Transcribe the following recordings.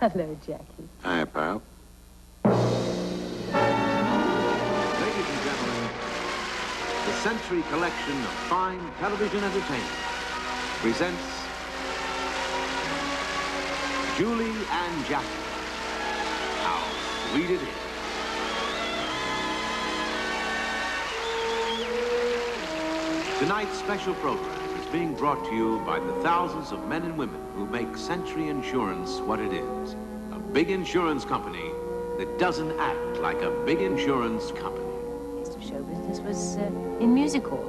Hello, Jackie. Hi, pal. Ladies and gentlemen, the Century Collection of Fine Television Entertainment presents Julie and Jackie. How sweet it is. Tonight's special program is being brought to you by the thousands of men and women who make Century Insurance what it is. A big insurance company that doesn't act like a big insurance company. Best of show business was in music hall.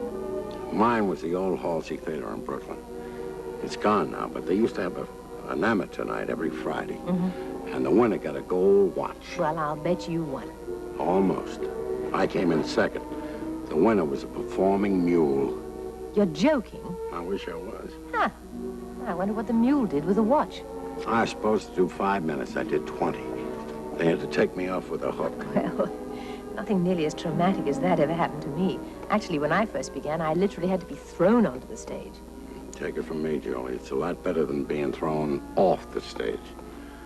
Mine was the old Halsey Theater in Brooklyn. It's gone now, but they used to have an amateur night every Friday. And the winner got a gold watch. Well, I'll bet you won. Almost. I came in second. The winner was a performing mule. You're joking? I wish I was. Huh. I wonder what the mule did with the watch. I was supposed to do 5 minutes. I did 20. They had to take me off with a hook. Well, nothing nearly as traumatic as that ever happened to me. Actually, when I first began, I literally had to be thrown onto the stage. Take it from me, Julie. It's a lot better than being thrown off the stage.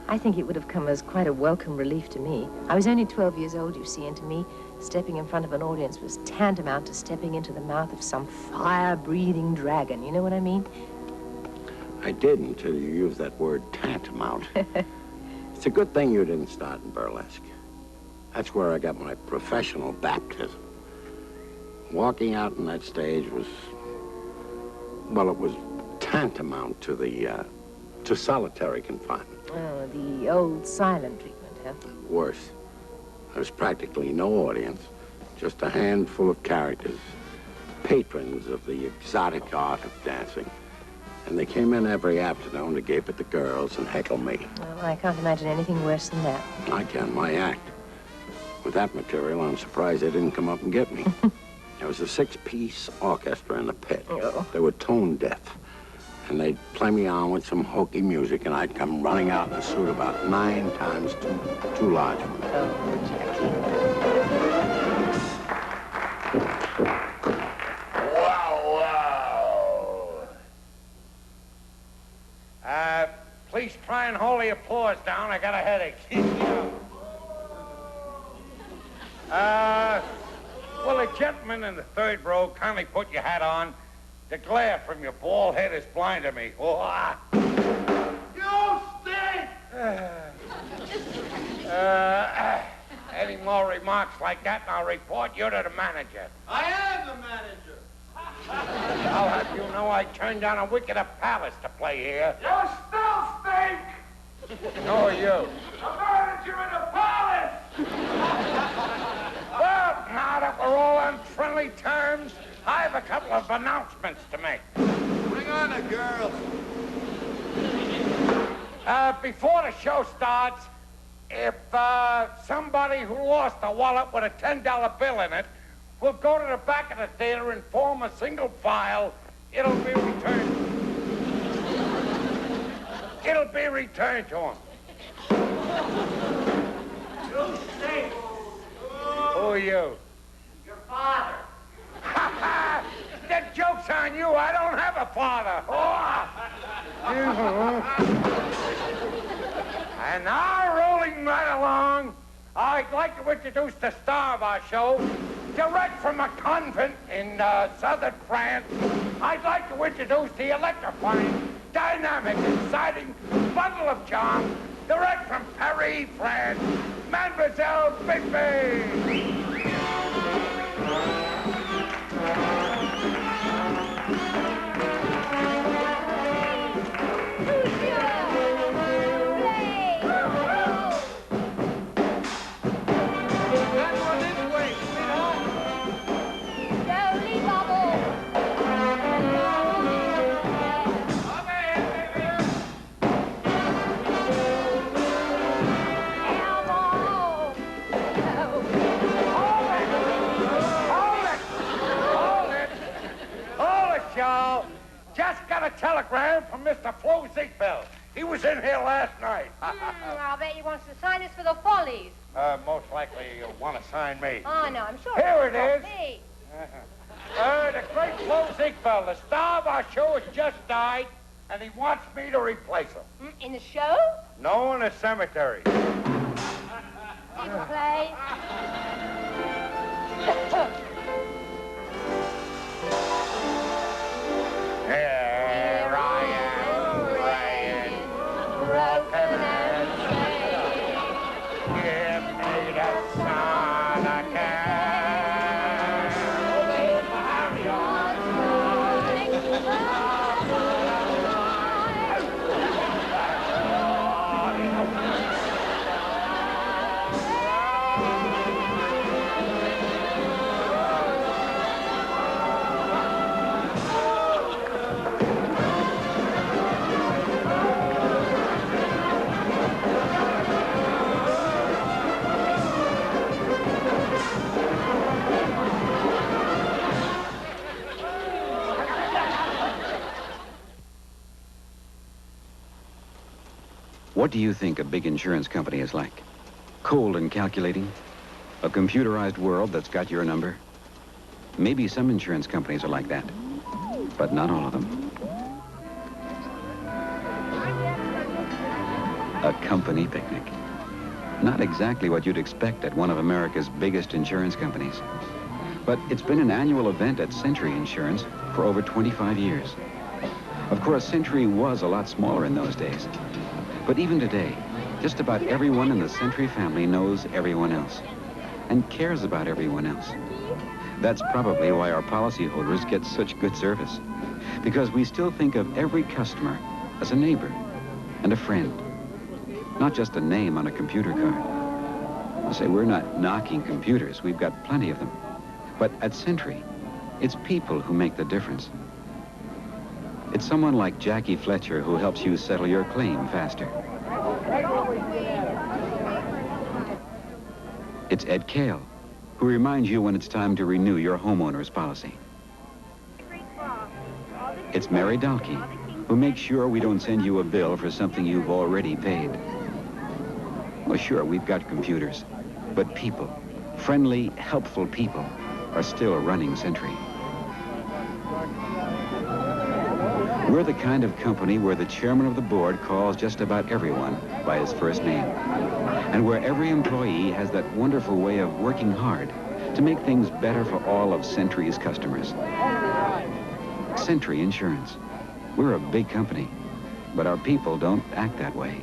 I think it would have come as quite a welcome relief to me. I was only 12 years old, you see, and to me, stepping in front of an audience was tantamount to stepping into the mouth of some fire-breathing dragon. You know what I mean? I did until you used that word tantamount. It's a good thing you didn't start in burlesque. That's where I got my professional baptism. Walking out on that stage was, well, it was tantamount to to solitary confinement. Oh, the old silent treatment, huh? Worse. There was practically no audience, just a handful of characters, patrons of the exotic art of dancing. And they came in every afternoon to gape at the girls and heckle me. Well, I can't imagine anything worse than that. I can, my act. With that material, I'm surprised they didn't come up and get me. There was a 6-piece orchestra in the pit. Oh. They were tone deaf. And they'd play me on with some hokey music, and I'd come running out in a suit about 9 times too large for me. Oh, Jackie. Wow. Please try and hold the applause down. I got a headache. Will the gentleman in the third row kindly put your hat on? The glare from your bald head is blinding me. Oh, You stink! Any more remarks like that, and I'll report you to the manager. I am the manager. I'll have you know I turned down a wicket of Palace to play here. You still stink! So are you. The manager in the Palace! Well, now that we're all on friendly terms, I have a couple of announcements to make. Bring on the girls. Before the show starts, if somebody who lost a wallet with a $10 bill in it will go to the back of the theater and form a single file, it'll be returned. It'll be returned to him. You stink. Who are you? Your father. The joke's on you. I don't have a father. And now, rolling right along, I'd like to introduce the star of our show, direct from a convent in southern France. I'd like to introduce the electrifying, dynamic, exciting bundle of charm, direct from Paris, France, Mademoiselle Bigby. Just got a telegram from Mr. Flo Ziegfeld. He was in here last night. I'll bet he wants to sign us for the Follies. Most likely you'll want to sign me. Oh, no, I'm sure. Here it is. Me. The great Flo Ziegfeld, the star of our show, has just died. and he wants me to replace him. In the show? No, in a cemetery. People play. Here I am, praying, broken and saying, give me the son again. Carry What do you think a big insurance company is like? Cold and calculating? A computerized world that's got your number? Maybe some insurance companies are like that, but not all of them. A company picnic. Not exactly what you'd expect at one of America's biggest insurance companies. But it's been an annual event at Century Insurance for over 25 years. Of course, Century was a lot smaller in those days. But even today, just about everyone in the Century family knows everyone else and cares about everyone else. That's probably why our policyholders get such good service, because we still think of every customer as a neighbor and a friend, not just a name on a computer card. I say, we're not knocking computers. We've got plenty of them. But at Century, it's people who make the difference. It's someone like Jackie Fletcher who helps you settle your claim faster. It's Ed Kale, who reminds you when it's time to renew your homeowner's policy. It's Mary Dalkey, who makes sure we don't send you a bill for something you've already paid. Well, sure, we've got computers, but people, friendly, helpful people, are still running Century. We're the kind of company where the chairman of the board calls just about everyone by his first name, and where every employee has that wonderful way of working hard to make things better for all of Century's customers. Century Insurance. We're a big company, but our people don't act that way.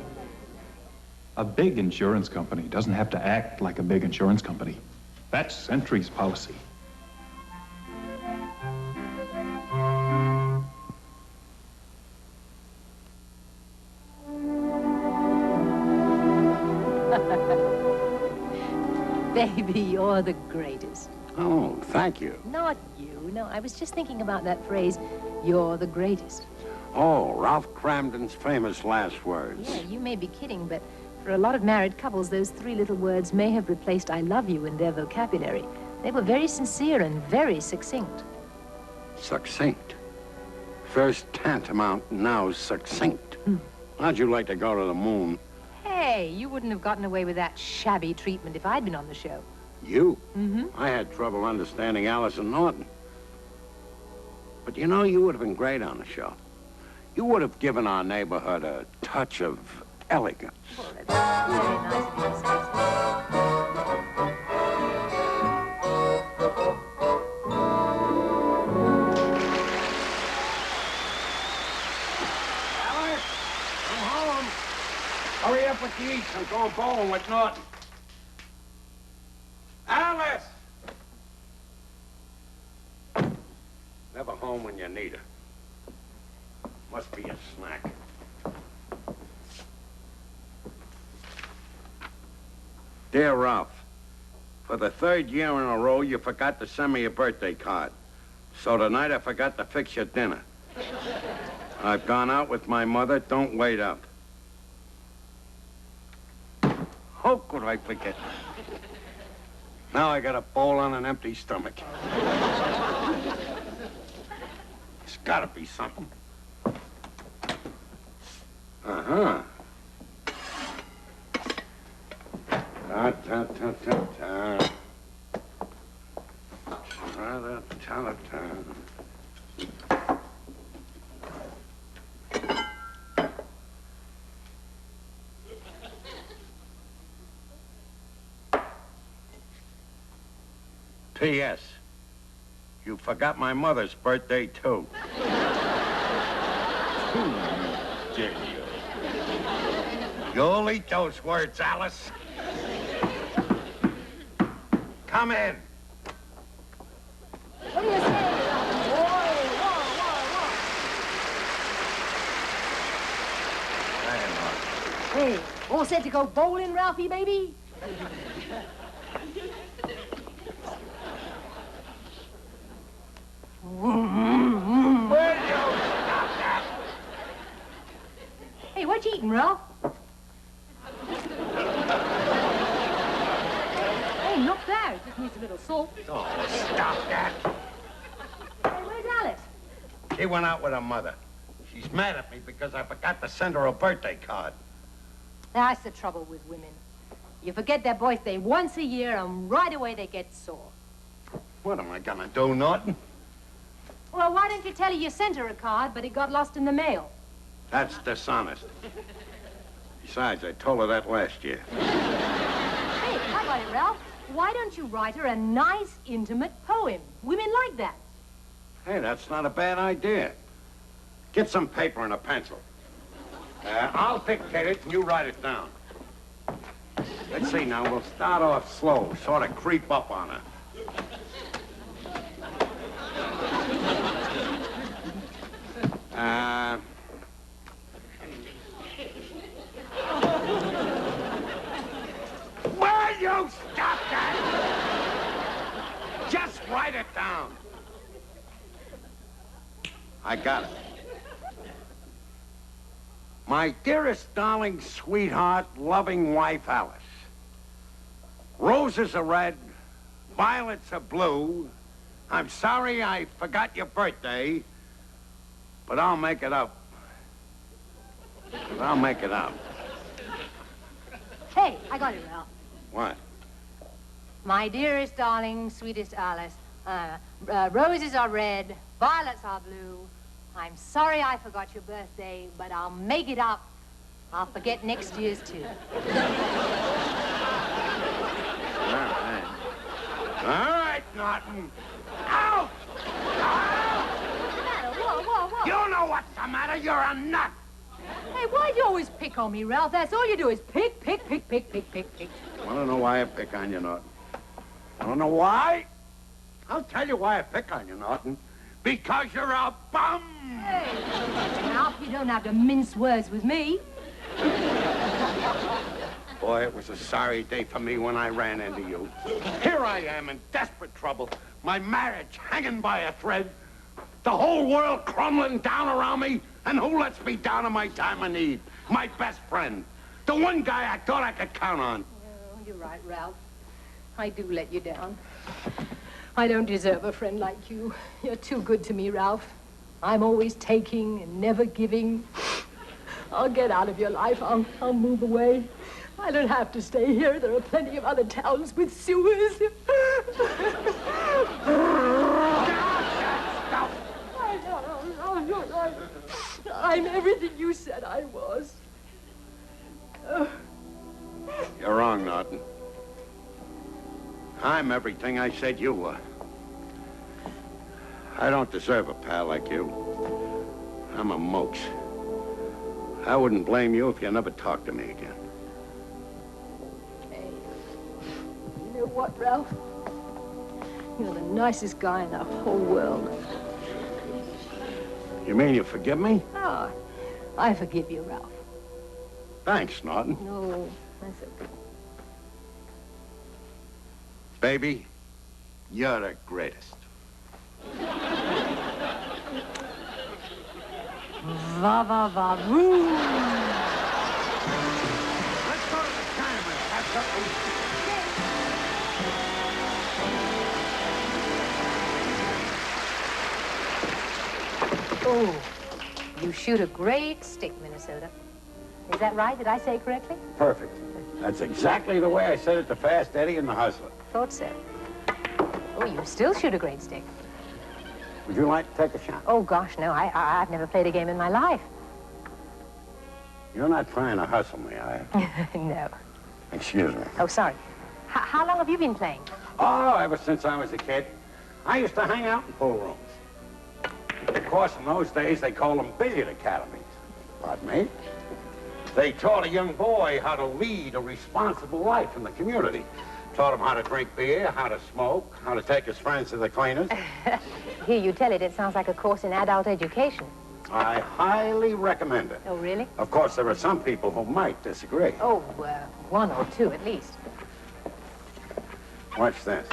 A big insurance company doesn't have to act like a big insurance company. That's Century's policy. Baby, you're the greatest. Oh, thank you. Not you. No, I was just thinking about that phrase, you're the greatest. Oh, Ralph Cramden's famous last words. Yeah, you may be kidding, but for a lot of married couples, those three little words may have replaced I love you in their vocabulary. They were very sincere and very succinct. Succinct. First tantamount, now succinct. How'd you like to go to the moon? Hey, you wouldn't have gotten away with that shabby treatment if I'd been on the show. You? Mm-hmm. I had trouble understanding Allison Norton. But you know, you would have been great on the show. You would have given our neighborhood a touch of elegance. Well, that's very nice of you to say so. Alice, I'm home. Hurry up with the eats. I'm going bowling with Norton. Alice! Never home when you need her. Must be a snack. Dear Ralph, for the third year in a row, you forgot to send me a birthday card. So tonight I forgot to fix your dinner. I've gone out with my mother. Don't wait up. How could I forget? Now I got a bowl on an empty stomach. There's gotta be something. Uh-huh. Ta-ta-ta-ta-ta. Ta-ta-ta-ta. P.S. You forgot my mother's birthday, too. You'll eat those words, Alice. Come in. What do you say? Hey, all set to go bowling, Ralphie, baby? Will you stop that? Hey, what you eating, Ralph? Hey, not bad. Just needs a little salt. Oh, stop that. Hey, where's Alice? She went out with her mother. She's mad at me because I forgot to send her a birthday card. That's the trouble with women. You forget their birthday once a year, and right away they get sore. What am I gonna do, Norton? Well, why don't you tell her you sent her a card, but it got lost in the mail? That's dishonest. Besides, I told her that last year. Hey, I got it, Ralph. Why don't you write her a nice, intimate poem? Women like that. Hey, that's not a bad idea. Get some paper and a pencil. I'll dictate it and you write it down. Let's see now, we'll start off slow, sort of creep up on her. Will you stop that? Just write it down. I got it. My dearest, darling, sweetheart, loving wife, Alice. Roses are red, violets are blue. I'm sorry I forgot your birthday, but I'll make it up. I'll make it up. Hey, I got it, Ralph. What? My dearest, darling, sweetest Alice, roses are red, violets are blue. I'm sorry I forgot your birthday, but I'll make it up. I'll forget next year's, too. All right, Norton. Out! Out! What's the matter? What? You know what's the matter. You're a nut. Hey, why do you always pick on me, Ralph? That's all you do is pick. Want to know why I pick on you, Norton? Want to know why? I'll tell you why I pick on you, Norton. Because you're a bum! Hey, Ralph, you don't have to mince words with me. Boy, it was a sorry day for me when I ran into you. Here I am in desperate trouble. My marriage hanging by a thread. The whole world crumbling down around me. And who lets me down in my time of need? My best friend. The one guy I thought I could count on. Oh, you're right, Ralph. I do let you down. I don't deserve a friend like you. You're too good to me, Ralph. I'm always taking and never giving. I'll get out of your life. I'll move away. I don't have to stay here. There are plenty of other towns with sewers. I'm everything you said I was. You're wrong, Norton. I'm everything I said you were. I don't deserve a pal like you. I'm a mokes. I wouldn't blame you if you never talked to me again. Hey, you know what, Ralph? You're the nicest guy in the whole world. You mean you forgive me? Oh, I forgive you, Ralph. Thanks, Norton. No, that's okay. Baby, you're the greatest. Va, va, va, voo. Let's go to the Chinaman. Have something. Oh, you shoot a great stick, Minnesota. Is that right? Did I say it correctly? Perfect. That's exactly the way I said it to Fast Eddie and the Hustler. Thought so. Oh, you still shoot a great stick. Would you like to take a shot? Oh, gosh, no. I've never played a game in my life. You're not trying to hustle me, are you? No. Excuse me. Oh, sorry. How long have you been playing? Oh, ever since I was a kid. I used to hang out in pool rooms. Of course, in those days, they called them billiard academies. Pardon me? They taught a young boy how to lead a responsible life in the community. Taught him how to drink beer, how to smoke, how to take his friends to the cleaners. Hear you tell it, it sounds like a course in adult education. I highly recommend it. Oh, really? Of course, there are some people who might disagree. Oh, one or two at least. Watch this.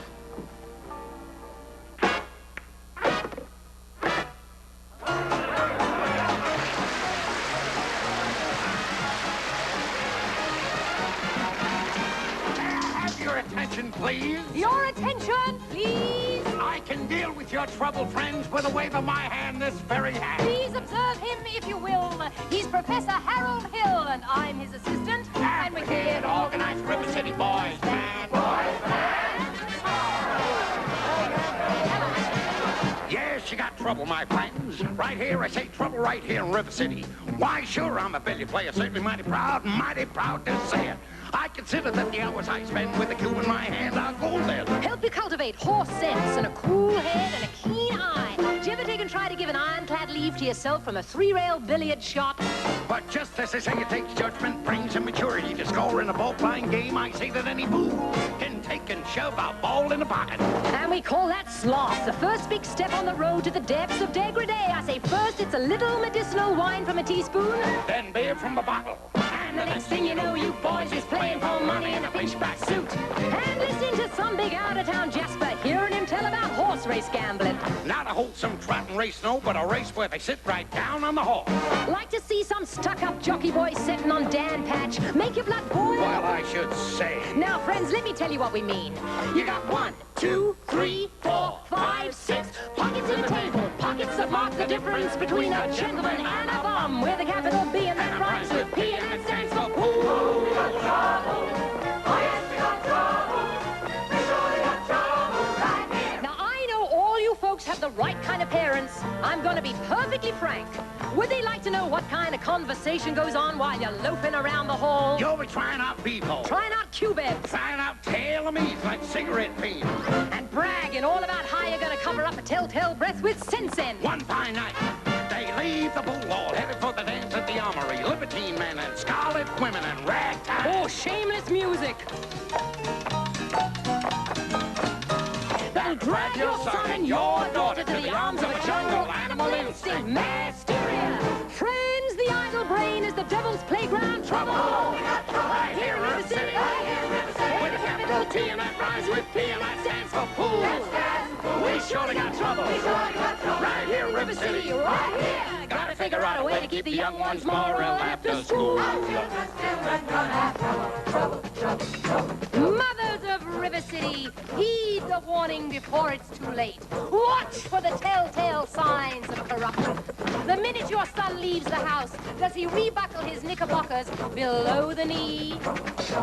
Attention, please. Your attention, please. I can deal with your troubled friends with a wave of my hand this very hand. Please observe him, if you will. He's Professor Harold Hill, and I'm his assistant. And we're here to organize River City Boys Band. Yes, you got trouble, my friends. Right here, I say trouble right here in River City. Why, sure, I'm a billiard player, certainly mighty proud to say it. I consider that the hours I spend with the cue in my hand are golden. help you cultivate horse sense and a cool head and a keen eye. Did you ever take and try to give an ironclad leave to yourself from a three-rail billiard shot? But just as they say it takes judgment, brains, and maturity to score in a ball-playing game, I say that any boo can take and shove a ball in the pocket. And we call that sloth, the first big step on the road to the depths of degradé. I say first it's a little medicinal wine from a teaspoon. Then beer from a bottle. And the next thing you know, you boys is playing for money in a pinchback suit. And listening to some big out-of-town Jasper, hearing him tell about horse race gambling. Not a wholesome trotting race, no, but a race where they sit right down on the horse. Like to see some stuck-up jockey boy sitting on Dan Patch. Make your blood boil. Well, I should say. Now, friends, let me tell you what we mean. You got 1, 2, 3, 4, 5, 6 pockets in the table. Pockets that mark the difference between a gentleman and a bum. With a capital B and that rhymes with P and that stands for pool. We got trouble. Oh, yes, we got trouble. We surely got trouble right here. Now, I know all you folks have the right kind of parents. I'm going to be perfectly frank. Would they like to know what kind of conversation goes on while you're loafing around the hall? You'll be trying out people. Trying out cubebs. Trying out tail-o-me's like cigarette pins. And bragging all about how you're going to cover up a telltale breath with sense-in. One fine night, they leave the bull hall, headed for the dance at the armory. Libertine men and scarlet women and ragtime. Oh, shameless music. They'll drag your son and your daughter to the arms of a jungle animal instinct. Masteria. Friends, the idle brain is the devil's playground. Trouble. Oh, we got trouble right here in River City. Right here in River City. With a capital T and that rhymes with P and that stands for pool. That stands for pool. We surely got trouble. We surely got trouble. Right here in River City. Right here. Gotta figure out a way to keep the young ones moral after school. Children gonna have trouble, trouble, trouble, trouble. Mothers of River City, heed the warning before it's too late. Watch for the telltale signs of corruption. The minute your son leaves the house, does he rebuckle his knickerbockers below the knee?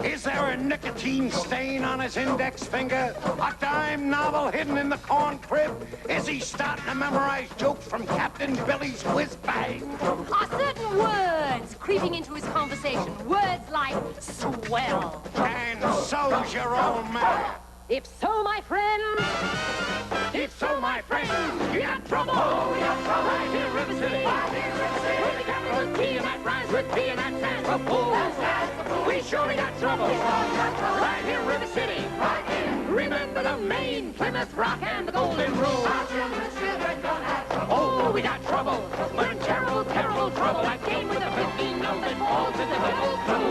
Is there a nicotine stain on his index finger? A dime novel hidden in the corn crib? Is he starting to memorize jokes from Captain Billy's whiz bang? Are certain words creeping into his conversation? Words like swell. And so's your old man. If so, my friends, If so, my friend, you got trouble. Oh, we got trouble right here in River City. Right here in River City. With the capital T and that rhymes with P and that stands for pool. That stands for pool. We surely got trouble. We surely got trouble. Right here in River City. Right here. Remember the Maine, Plymouth Rock, and the Golden Rule. Our children gonna have trouble. Oh, we got trouble. Learn terrible, terrible trouble. That came with a 15 note that falls in the middle too.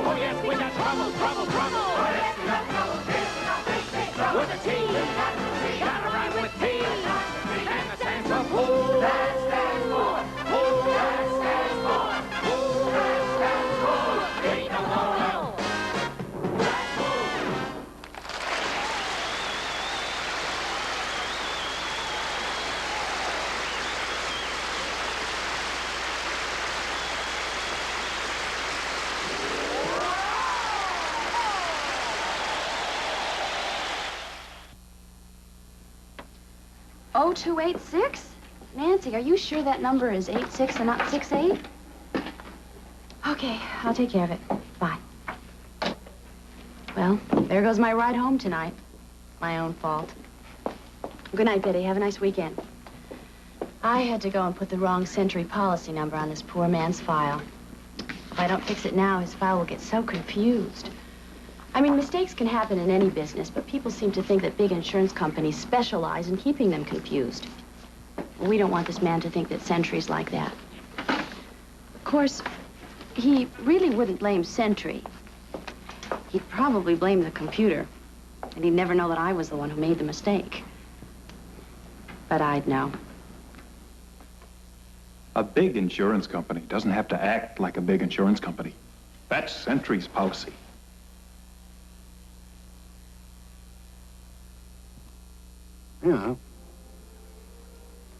Oh, yes, we got trouble, trouble, trouble. Oh, yes, we got trouble. With a T, gotta rhyme with P, and that stands for pool. That stands for pool. That stands for pool. That stands for ain't no more. That's pool. Oh, 286? Nancy, are you sure that number is 86 and not 68? Okay, I'll take care of it. Bye. Well, there goes my ride home tonight. My own fault. Good night, Betty. Have a nice weekend. I had to go and put the wrong Century policy number on this poor man's file. If I don't fix it now, his file will get so confused. I mean, mistakes can happen in any business, but people seem to think that big insurance companies specialize in keeping them confused. Well, we don't want this man to think that Century's like that. Of course, he really wouldn't blame Century. He'd probably blame the computer, and he'd never know that I was the one who made the mistake. But I'd know. A big insurance company doesn't have to act like a big insurance company. That's Century's policy. You know,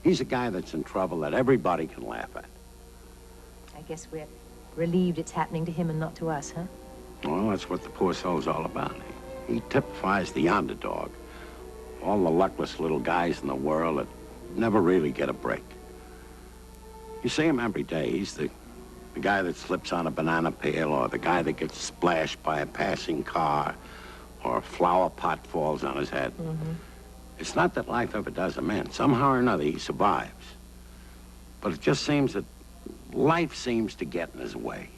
he's a guy that's in trouble that everybody can laugh at. I guess we're relieved it's happening to him and not to us, huh? Well, that's what the poor soul's all about. He typifies the underdog. All the luckless little guys in the world that never really get a break. You see him every day. He's the guy that slips on a banana peel, or the guy that gets splashed by a passing car, or a flower pot falls on his head. Mm-hmm. It's not that life ever does him in. Somehow or another, he survives. But it just seems that life seems to get in his way.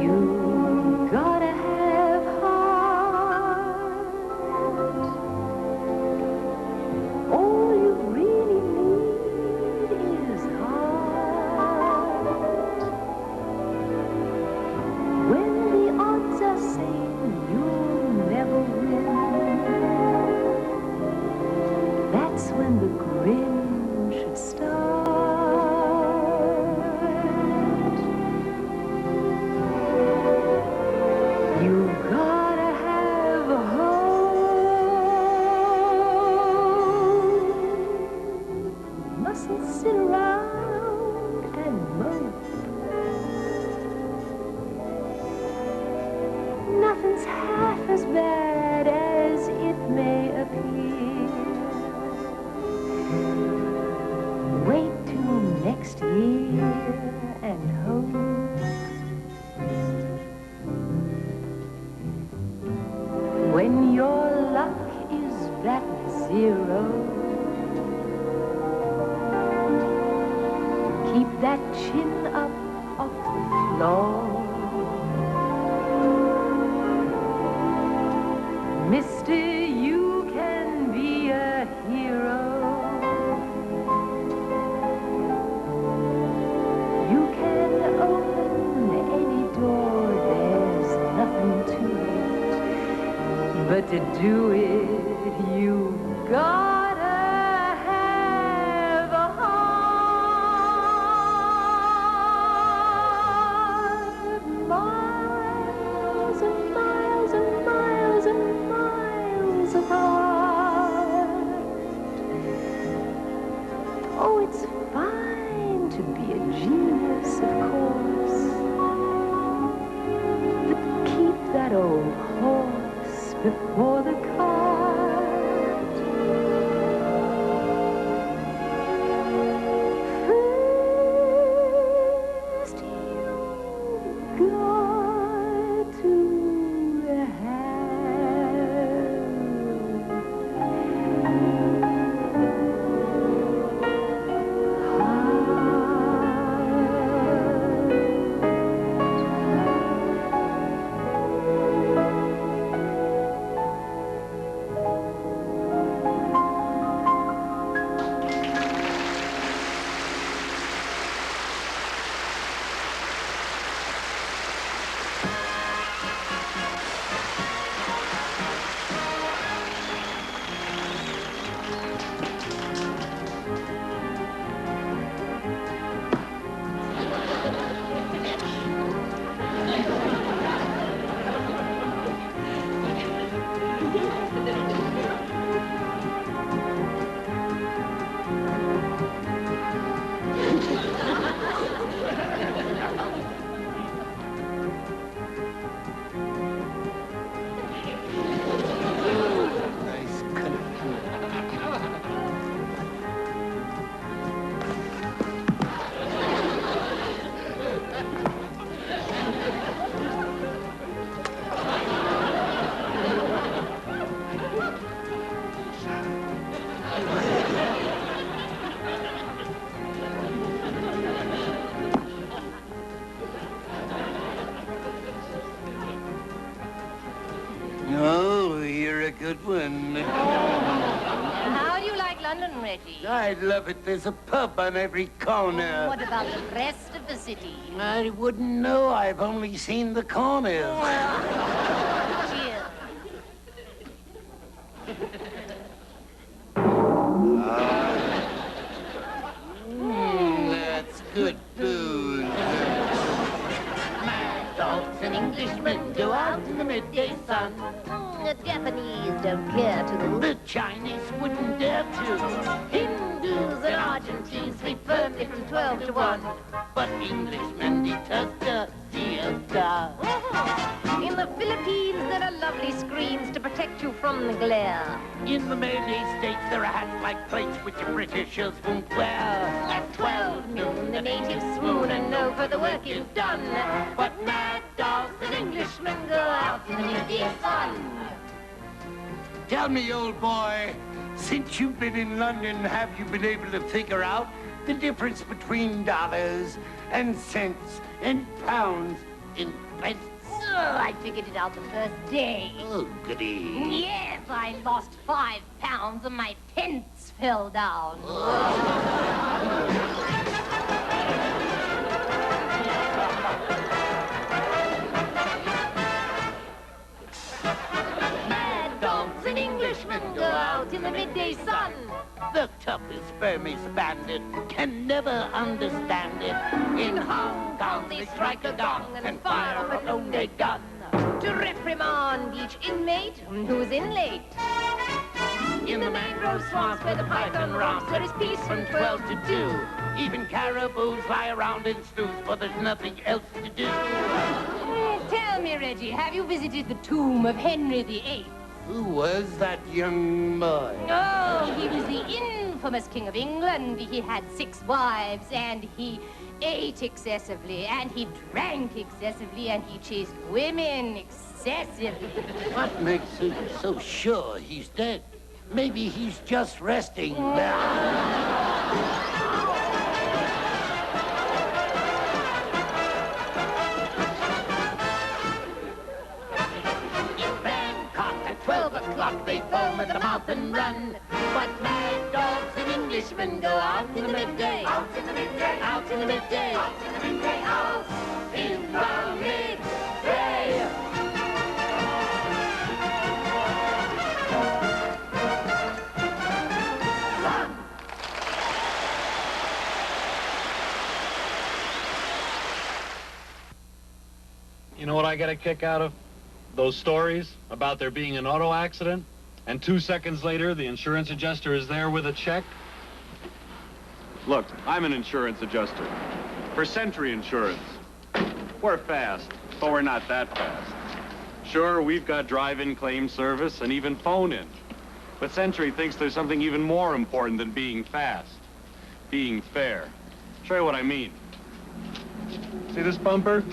You gotta have heart. All you really need is heart. When the odds are saying you'll never win, that's when the grin should start. You gotta have hope. Mustn't sit around and mope. Nothing's half as bad as it may appear. Wait till next year and hope. When your luck is at zero, keep that chin up off the floor. Mister, you can be a hero. You can open any door, there's nothing to it. But to do it, you've gotta have a heart. Miles and miles and miles and miles apart. Oh, it's fine to be a genius, of course. But keep that old horse before the cart. First you got to Oh, you're a good one. How do you like London, Reggie? I love it. There's a pub on every corner. What about the rest of the city? I wouldn't know. I've only seen the corners. Cheers. That's good food. Mad dogs and Englishmen go out in the midday sun. The Japanese don't care to them. The Chinese wouldn't dare to. Hindus and Argentines sleep firmly from 12 to 1. But Englishmen detest the theater. In the Philippines, there are lovely screens to protect you from the glare. In the Malay States, there are hats like plates which the Britishers won't wear. At 12 noon, the natives swoon and know further work is done. But mad dogs and Englishmen go out in the midday sun. Tell me, old boy, Since you've been in London, have you been able to figure out the difference between dollars and cents and pounds and pence? Oh, I figured it out the first day. Oh, goody. Yes, I lost 5 pounds and my pence fell down. Mad dogs and Englishmen go out in the midday sun. The toughest Burmese bandit can never understand it. In Hong Kong, they strike a gong and fire a lonely gun. To reprimand each inmate who's in late. In the mangrove swamps where the python romps, there is peace from 12 to 2. Even caribous lie around in stews, for there's nothing else to do. Tell me, Reggie, have you visited the tomb of Henry VIII? Who was that young boy? Oh, he was the infamous King of England. He had 6 wives, and he ate excessively, and he drank excessively, and he chased women excessively. What makes you so sure he's dead? Maybe he's just resting. At 12 o'clock they foam at the mouth and run. But mad dogs and Englishmen go out in the midday. Out in the midday. Out in the midday. Out in the midday. Out in the midday. Run! You know what I get a kick out of? Those stories about there being an auto accident, and 2 seconds later, the insurance adjuster is there with a check. Look, I'm an insurance adjuster for Century Insurance. We're fast, but we're not that fast. Sure, we've got drive-in claim service and even phone-in. But Century thinks there's something even more important than being fast. Being fair. Show you what I mean. See this bumper?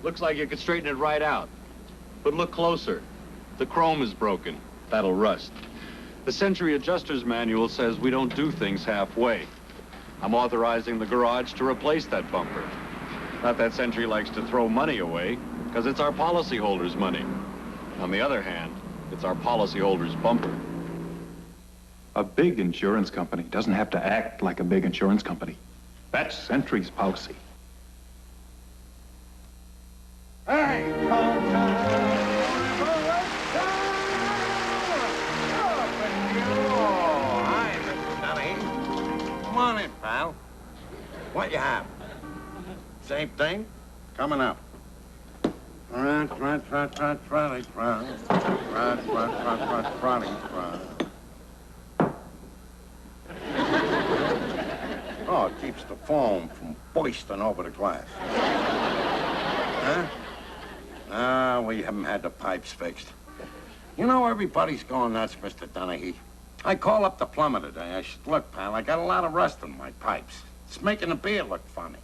Looks like you could straighten it right out. But look closer. The chrome is broken. That'll rust. The Century Adjuster's Manual says we don't do things halfway. I'm authorizing the garage to replace that bumper. Not that Century likes to throw money away, because it's our policyholders' money. On the other hand, it's our policyholders' bumper. A big insurance company doesn't have to act like a big insurance company. That's Century's policy. Hey, Hi, Mr. Dunny. Come on in, pal. What you have? Same thing? Coming up. Oh, it keeps the foam from bursting over the glass. Huh? Ah, we haven't had the pipes fixed. You know, everybody's going nuts, Mr. Donaghy. I call up the plumber today. I said, look, pal, I got a lot of rust in my pipes. It's making the beer look funny.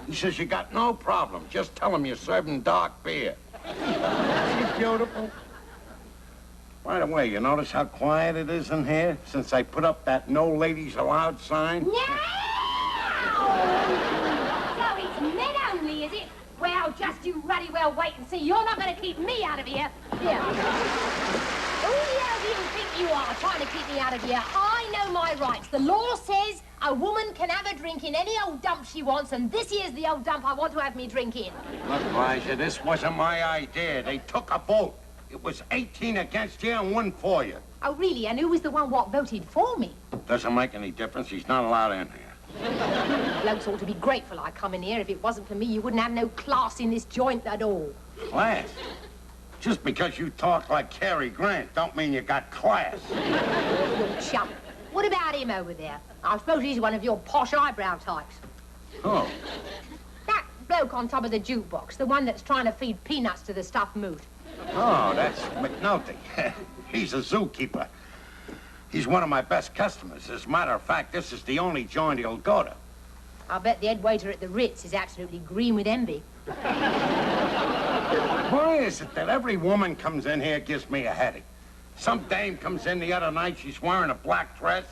He says, you got no problem. Just tell him you're serving dark beer. Isn't it beautiful? By the way, you notice how quiet it is in here since I put up that no ladies allowed sign? No! So it's men only, is it? Well, just you ruddy well wait and see. You're not going to keep me out of here. Here. Who the hell do you think you are trying to keep me out of here? I know my rights. The law says a woman can have a drink in any old dump she wants, and this here's the old dump I want to have me drink in. Look, Liza, this wasn't my idea. They took a vote. It was 18 against you and 1 for you. Oh, really? And who was the one what voted for me? Doesn't make any difference. He's not allowed in here. Blokes ought to be grateful I come in here. If it wasn't for me, you wouldn't have no class in this joint at all. Class? Just because you talk like Cary Grant don't mean you got class. Your chum. What about him over there? I suppose he's one of your posh eyebrow types. Oh. That bloke on top of the jukebox, the one that's trying to feed peanuts to the stuffed moot. Oh, that's McNulty. He's a zookeeper. He's one of my best customers. As a matter of fact, this is the only joint he'll go to. I'll bet the head waiter at the Ritz is absolutely green with envy. Why is it that every woman comes in here gives me a headache? Some dame comes in the other night. She's wearing a black dress,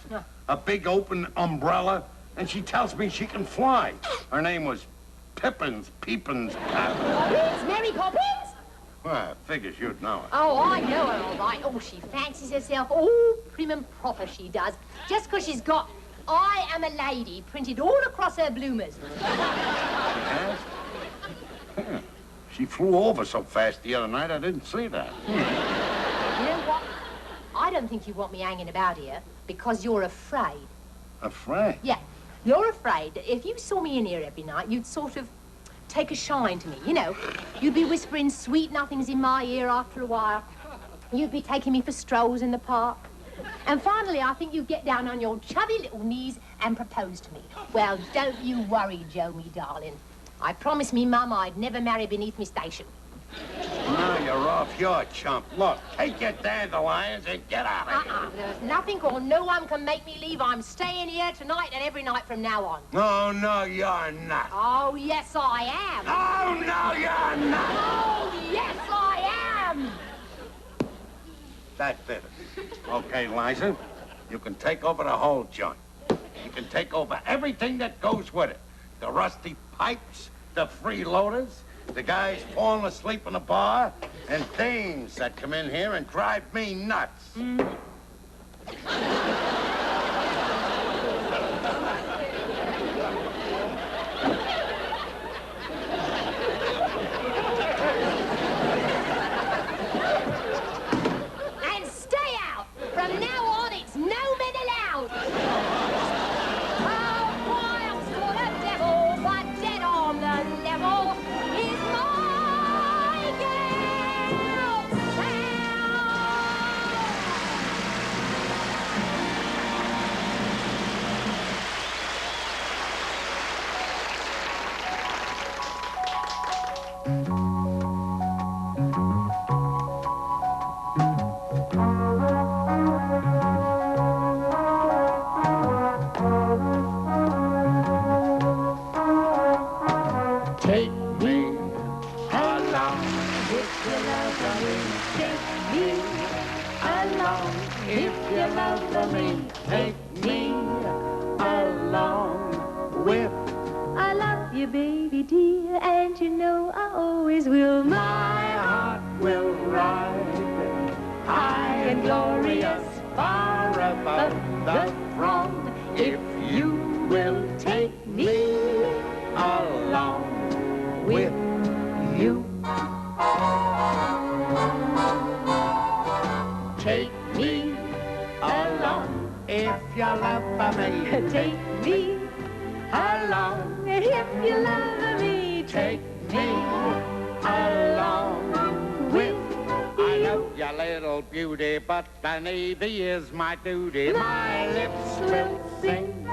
a big open umbrella, and she tells me she can fly. Her name was Pippins, Peepins, Poppins? Mary Poppins? Well, figures you'd know it. Oh, I know her, all right. Oh, she fancies herself all prim and proper, she does. Just 'cause she's got "I am a lady" printed all across her bloomers. Yes? Yeah. She flew over so fast the other night, I didn't see that. You know what? I don't think you want me hanging about here because you're afraid. Afraid? Yeah, you're afraid that if you saw me in here every night, you'd sort of take a shine to me, you know. You'd be whispering sweet nothings in my ear after a while. You'd be taking me for strolls in the park. And finally, I think you'd get down on your chubby little knees and propose to me. Well, don't you worry, Joe, me darling. I promised me mum I'd never marry beneath me station. Now you're off your chump. Look, take your dandelions and get out of here. There's nothing or no one can make me leave. I'm staying here tonight and every night from now on. Oh, no, you're not. Oh, yes, I am. Oh, no, you're not. Oh, yes, I am. That's it. Okay, Liza, you can take over the whole joint. You can take over everything that goes with it. The rusty pipes, the freeloaders, the guys falling asleep in the bar, and dames that come in here and drive me nuts. And stay out. From now on, it's no men allowed. Oh, wild sort of devil, but dead on the level is my girl Take me along if you love me. Take me along if you love me. Take me along with I love you, baby dear, and you know I always will. my heart will ride high and glorious far above the throng if you will take me along with you. Take me along if you love me. Take me along if you love me. Take me along with I love you, little beauty, but the Navy is my duty. My lips will sing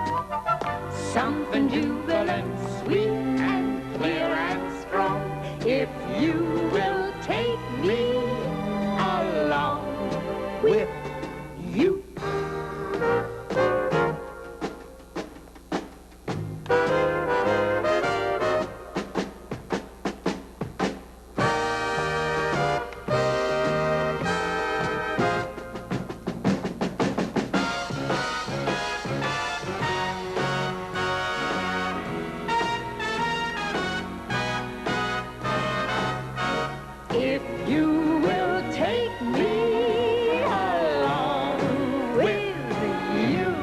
something jubilant, sweet and clear and strong. If you will take me along with you. If you will take me along with you,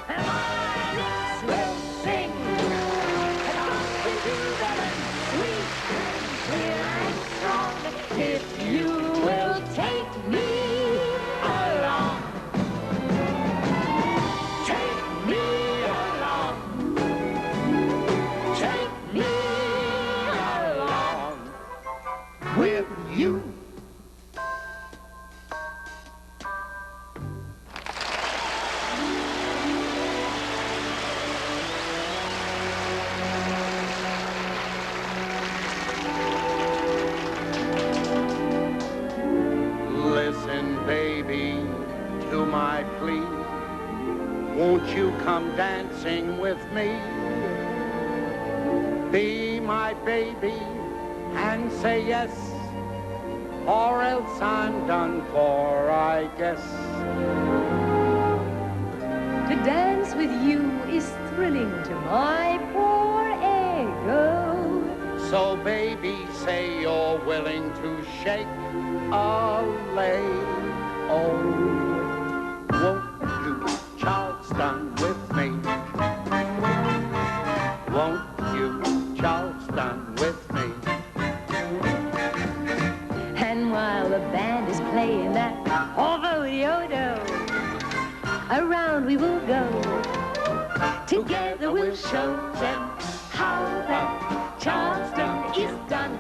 and my lips will sing something jubilant, sweet and clear and strong. If you will take me along, take me along, take me along with you. Listen, baby, to my plea. Won't you come dancing with me? Be my baby and say yes, or else I'm done for, I guess. To dance with you is thrilling to my poor ego. So baby, say you're willing to shake a leg. Oh, won't you Charleston with me? Won't you Charleston with me? And while the band is playing that ho-ho-yo-do, around we will go. Together we'll show them how that Charleston is done.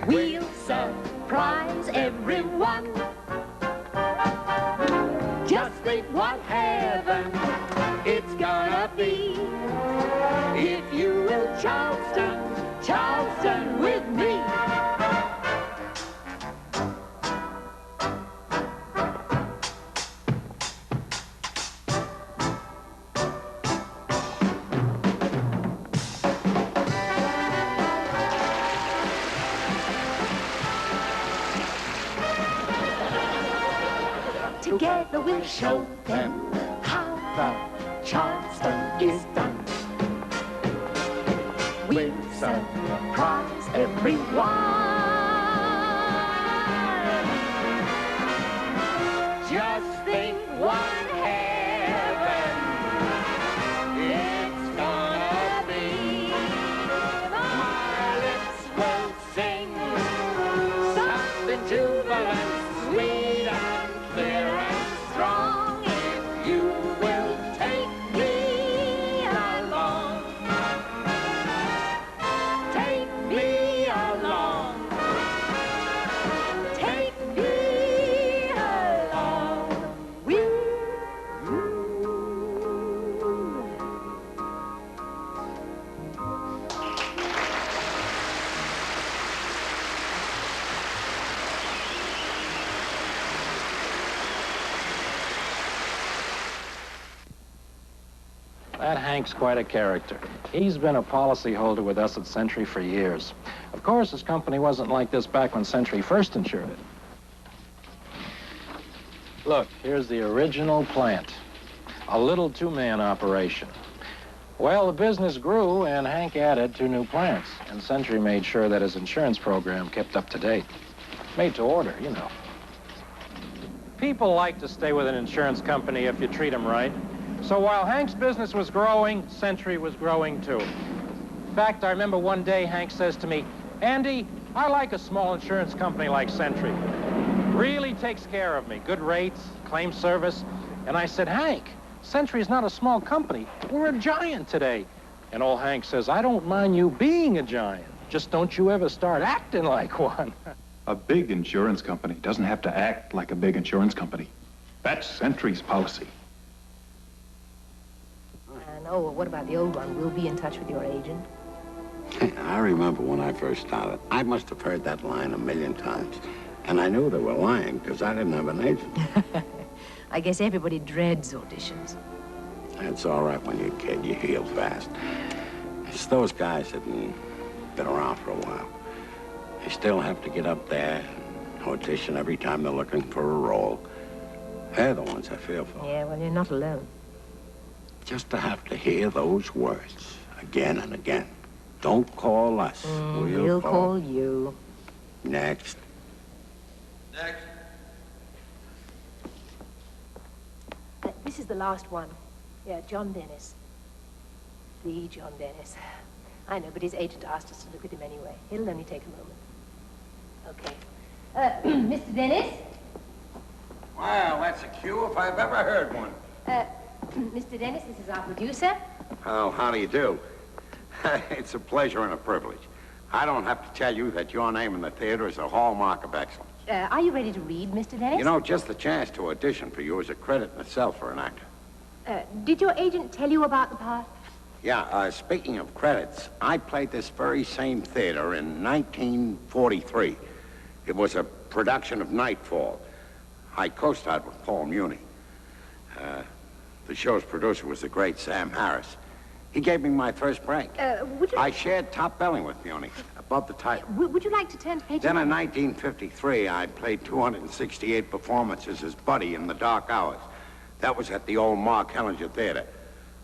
We'll surprise everyone. Just think what heaven it's gonna be if you will Charleston, Charleston with me. Together we'll show them how the Charleston is done. We'll surprise everyone. Just think what heaven it's gonna be. My lips will sing something jubilant, sweet and clear and strong. If you will take me along, take me along, take me along with you. That Hank's quite a character. He's been a policyholder with us at Century for years. Of course, his company wasn't like this back when Century first insured it. Look, here's the original plant. A little two-man operation. Well, the business grew, and Hank added 2 new plants, and Century made sure that his insurance program kept up to date. Made to order, you know. People like to stay with an insurance company if you treat them right. So while Hank's business was growing, Century was growing too. In fact, I remember one day Hank says to me, "Andy, I like a small insurance company like Century. Really takes care of me. Good rates, claim service." And I said, "Hank, Century's not a small company. We're a giant today." And old Hank says, "I don't mind you being a giant. Just don't you ever start acting like one." A big insurance company doesn't have to act like a big insurance company. That's Century's policy. Oh, well, what about the old one? We'll be in touch with your agent. I remember when I first started, I must have heard that line 1,000,000 times. And I knew they were lying because I didn't have an agent. I guess everybody dreads auditions. It's all right when you're a kid. You heal fast. It's those guys that have been around for a while. They still have to get up there and audition every time they're looking for a role. They're the ones I feel for. Yeah, well, you're not alone. Just to have to hear those words again and again. Don't call us. We'll call you. Next. Next. This is the last one. Yeah, John Dennis. The John Dennis. I know, but his agent asked us to look at him anyway. It'll only take a moment. Okay. Mr. Dennis? Well, that's a cue if I've ever heard one. Mr. Dennis, this is our producer. Oh, how do you do? It's a pleasure and a privilege. I don't have to tell you that your name in the theater is a hallmark of excellence. Are you ready to read, Mr. Dennis? You know, just the chance to audition for you is a credit in itself for an actor. Did your agent tell you about the part? Yeah, speaking of credits, I played this very same theater in 1943. It was a production of Nightfall. I co-starred with Paul Muni. The show's producer was the great Sam Harris. He gave me my first break. Would you... I shared top billing with Muni, above the title. Would you like to turn to page Then in 11? 1953, I played 268 performances as Buddy in the dark hours. That was at the old Mark Hellinger Theater.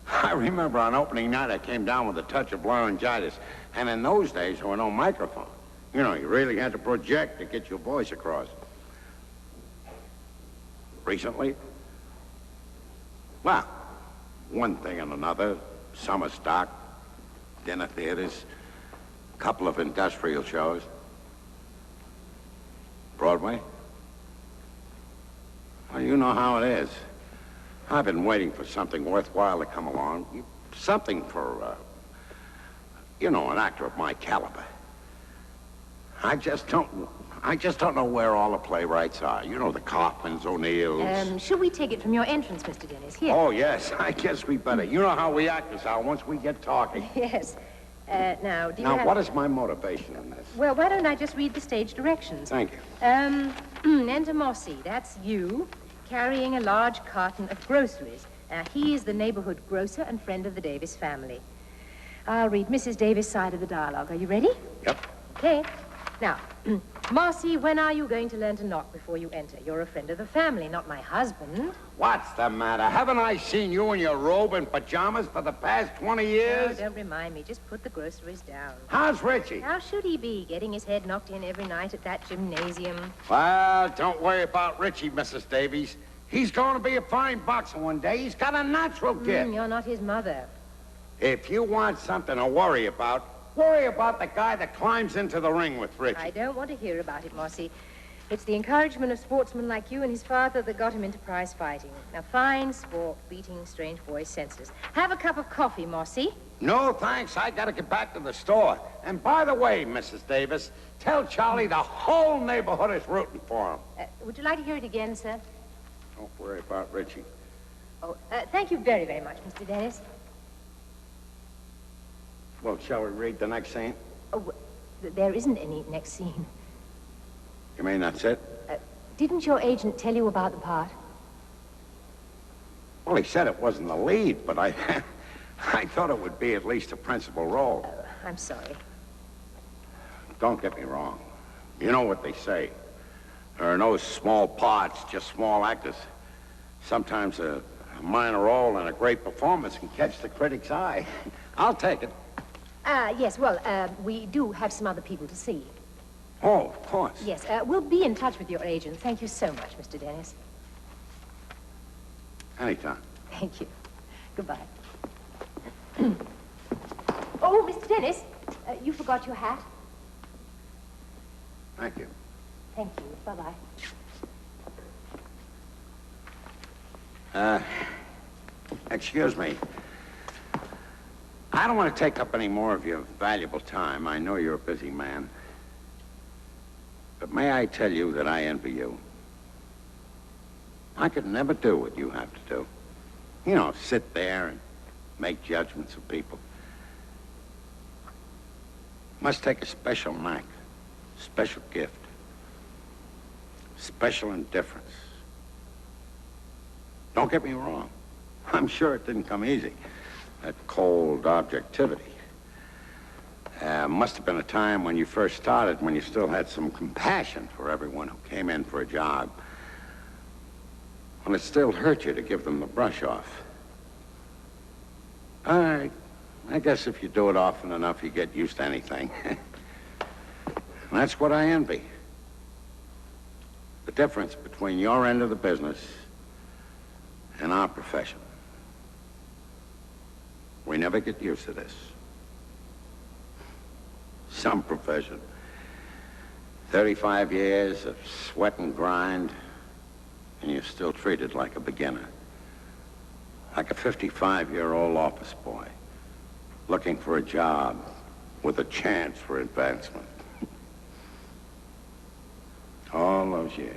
I remember on opening night, I came down with a touch of laryngitis. And in those days, there were no microphones. You know, you really had to project to get your voice across. Recently? Well, one thing and another. Summer stock, dinner theaters, a couple of industrial shows. Broadway? Well, you know how it is. I've been waiting for something worthwhile to come along. Something for, you know, an actor of my caliber. I just don't know where all the playwrights are. You know, the Kaufmans, O'Neills. Should we take it from your entrance, Mr. Dennis? Here. Oh, yes. I guess we better. You know how we actors are once we get talking. Yes. Now, do you Now, what is my motivation in this? Well, why don't I just read the stage directions? Thank you. Enter Mossy. That's you, carrying a large carton of groceries. He is the neighborhood grocer and friend of the Davis family. I'll read Mrs. Davis' side of the dialogue. Are you ready? Yep. Okay. Now, Marcy, when are you going to learn to knock before you enter? You're a friend of the family, not my husband. What's the matter? Haven't I seen you in your robe and pajamas for the past 20 years? Oh, don't remind me. Just put the groceries down. How's Richie? How should he be, getting his head knocked in every night at that gymnasium? Well, don't worry about Richie, Mrs. Davies. He's going to be a fine boxer one day. He's got a natural gift. You're not his mother. If you want something to worry about the guy that climbs into the ring with Richie. I don't want to hear about it, Mossy. It's the encouragement of sportsmen like you and his father that got him into prize fighting. Now, fine sport, beating strange boys' senses. Have a cup of coffee, Mossy. No, thanks. I gotta get back to the store. And by the way, Mrs. Davis, tell Charlie the whole neighborhood is rooting for him. Would you like to hear it again, sir? Don't worry about Richie. Oh, thank you very, very much, Mr. Dennis. Well, shall we read the next scene? Oh, there isn't any next scene. You mean that's it? Didn't your agent tell you about the part? Well, he said it wasn't the lead, but I thought it would be at least a principal role. I'm sorry. Don't get me wrong. You know what they say. There are no small parts, just small actors. Sometimes a minor role and a great performance can catch the critic's eye. I'll take it. Yes, well, we do have some other people to see. Oh, of course. Yes, we'll be in touch with your agent. Thank you so much, Mr. Dennis. Anytime. Thank you. Goodbye. Oh, Mr. Dennis, you forgot your hat. Thank you. Thank you. Bye-bye. Excuse me. I don't want to take up any more of your valuable time. I know you're a busy man. But may I tell you that I envy you? I could never do what you have to do. You know, sit there and make judgments of people. Must take a special knack, special gift, special indifference. Don't get me wrong. I'm sure it didn't come easy. That cold objectivity. Must have been a time when you first started, when you still had some compassion for everyone who came in for a job. When it still hurt you to give them the brush off. I guess if you do it often enough, you get used to anything. That's what I envy. The difference between your end of the business and our profession. We never get used to this. Some profession. 35 years of sweat and grind, and you're still treated like a beginner. Like a 55-year-old office boy, looking for a job with a chance for advancement. All those years.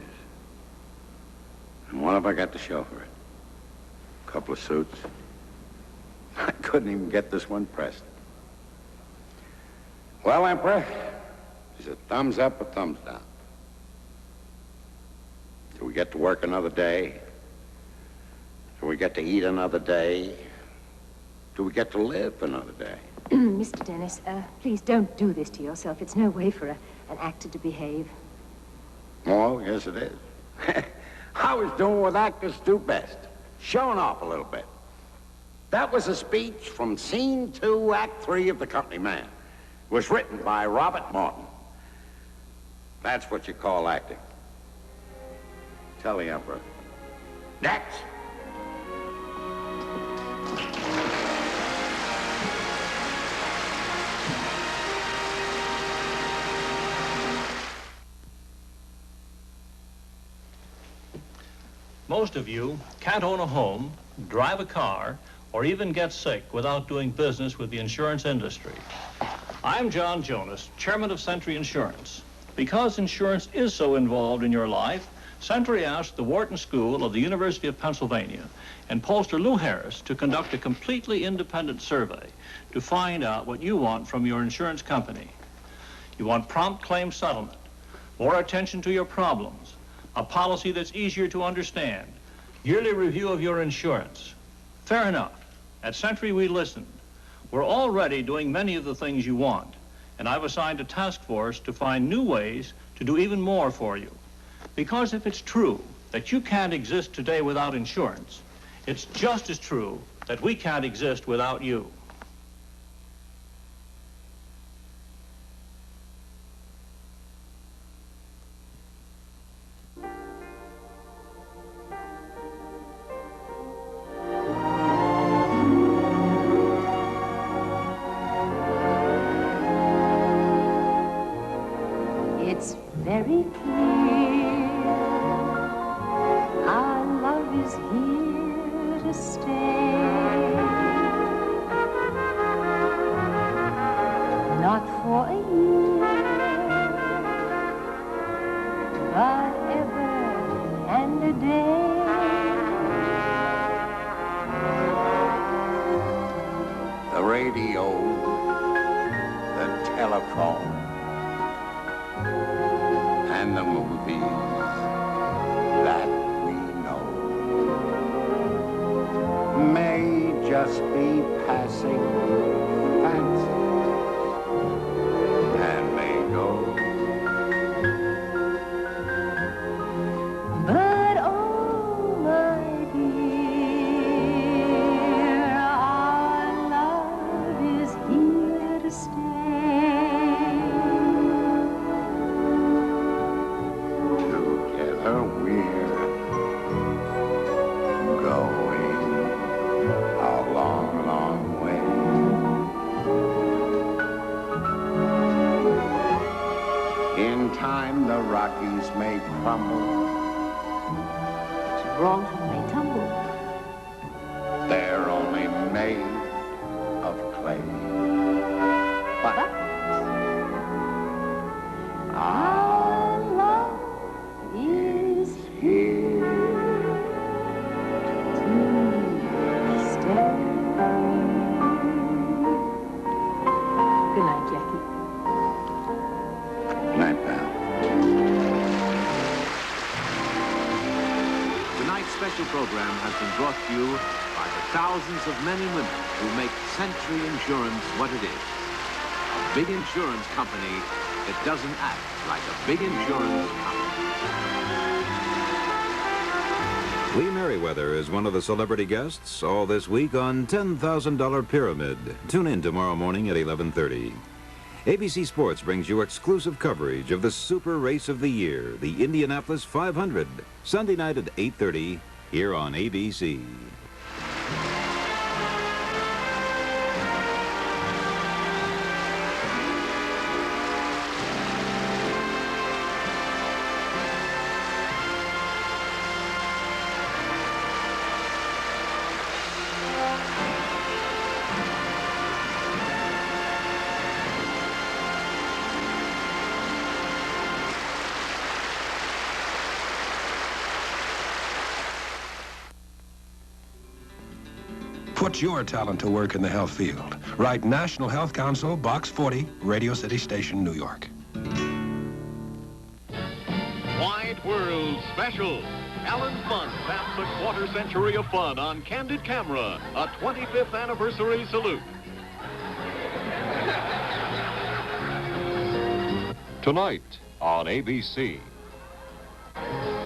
And what have I got to show for it? A couple of suits. I couldn't even get this one pressed. Well, Emperor, is it thumbs up or thumbs down? Do we get to work another day? Do we get to eat another day? till we get to live another day. Mr. Dennis, please don't do this to yourself. It's no way for an actor to behave. Oh, yes, it is. I was doing what actors do best, showing off a little bit. That was a speech from Scene 2, Act 3 of The Company Man. It was written by Robert Morton. That's what you call acting. Tell the Emperor. Next! Most of you can't own a home, drive a car, or even get sick without doing business with the insurance industry. I'm John Jonas, chairman of Century Insurance. Because insurance is so involved in your life, Century asked the Wharton School of the University of Pennsylvania and pollster Lou Harris to conduct a completely independent survey to find out what you want from your insurance company. You want prompt claim settlement, more attention to your problems, a policy that's easier to understand, yearly review of your insurance. Fair enough. At Century, we listened. We're already doing many of the things you want, and I've assigned a task force to find new ways to do even more for you. Because if it's true that you can't exist today without insurance, it's just as true that we can't exist without you. It's very clear our love is here to stay. Not for a year, but ever and a day. The radio, the telephone, and the movies that we know may just be passing fancies and may go. But oh, my dear, our love is here to stay. Together we're going a long, long way. In time, the Rockies may crumble. Gibraltar may tumble. They're only made of clay. But Our love is here to stay. Good night, Jackie. Good night, pal. Tonight's special program has been brought to you by the thousands of men and women who make Century Insurance what it is. A big insurance company that doesn't act like a big insurance company. Lee Merriweather is one of the celebrity guests all this week on $10,000 Pyramid. Tune in tomorrow morning at 11:30. ABC Sports brings you exclusive coverage of the super race of the year, the Indianapolis 500, Sunday night at 8:30 here on ABC. Put your talent to work in the health field. Write National Health Council, Box 40, Radio City Station, New York. Wide World Special. Alan Fun taps a quarter century of fun on candid camera. A 25th anniversary salute. Tonight on ABC.